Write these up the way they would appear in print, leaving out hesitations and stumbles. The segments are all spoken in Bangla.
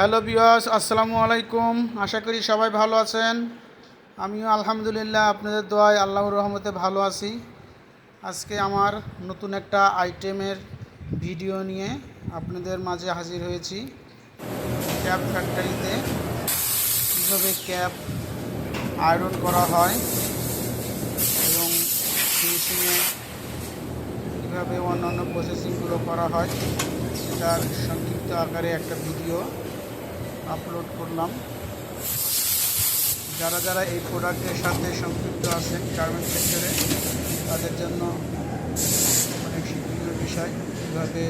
হ্যালো ভিউয়ার্স, আসসালামু আলাইকুম। আশা করি সবাই ভালো আছেন। আমিও আলহামদুলিল্লাহ আপনাদের দোয়ায় আল্লাহর রহমতে ভালো আছি। আজকে আমার নতুন একটা আইটেমের ভিডিও নিয়ে আপনাদের মাঝে হাজির হয়েছি। ক্যাপ ফ্যাক্টরিতে কীভাবে ক্যাপ আয়রন করা হয় এবং ফিনিশিংয়ে কীভাবে অন্যান্য প্রসেসিংগুলো করা হয় সেটার সংক্ষিপ্ত আকারে একটা ভিডিও আপলোড করলাম। যারা যারা এই প্রোডাক্টের সাথে সম্পৃক্ত আছেন গার্মেন্টস সেক্টরে, তাদের জন্য অনেক শিক্ষণীয় বিষয়। কীভাবে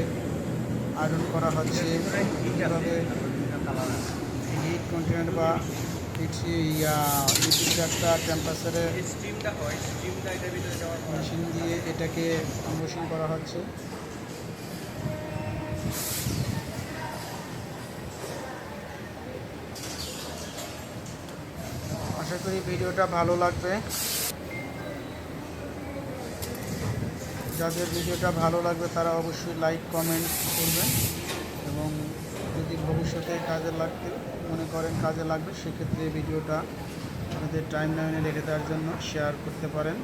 আয়রন করা হচ্ছে, কীভাবে হিট কন্টেনার বা নির্দিষ্ট একটা টেম্পারেচারে মেশিন দিয়ে এটাকে কম্বোশন করা হচ্ছে। আশা করি ভিডিওটা ভালো লাগবে। যাদের ভিডিওটা ভালো লাগবে তারা অবশ্যই লাইক কমেন্ট করবেন, এবং যদি ভবিষ্যতে মনে করেন কাজে লাগবে, সেক্ষেত্রে ভিডিওটা আমাদের টাইম লাইনে রেখে দেওয়ার জন্য শেয়ার করতে পারেন।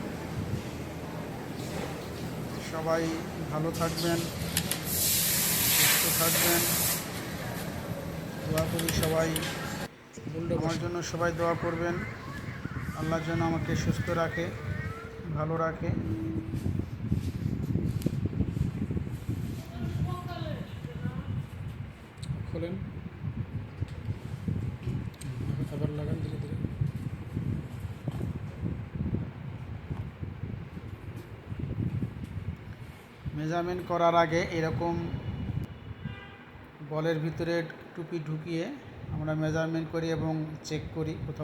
সবাই ভালো থাকবেন, সুস্থ থাকবেন, দোয়া করি সবাই আমার জন্য সবাই দোয়া করবেন। আল্লাহ যেন আমাকে সুস্থ রাখে, ভালো রাখে। খোলেন, আবার লাগান ধীরে ধীরে। মেজারমেন্ট করার আগে এরকম বলের ভিতরে টুপি ঢুকিয়ে আমরা মেজারমেন্ট করি এবং চেক করি কোথাও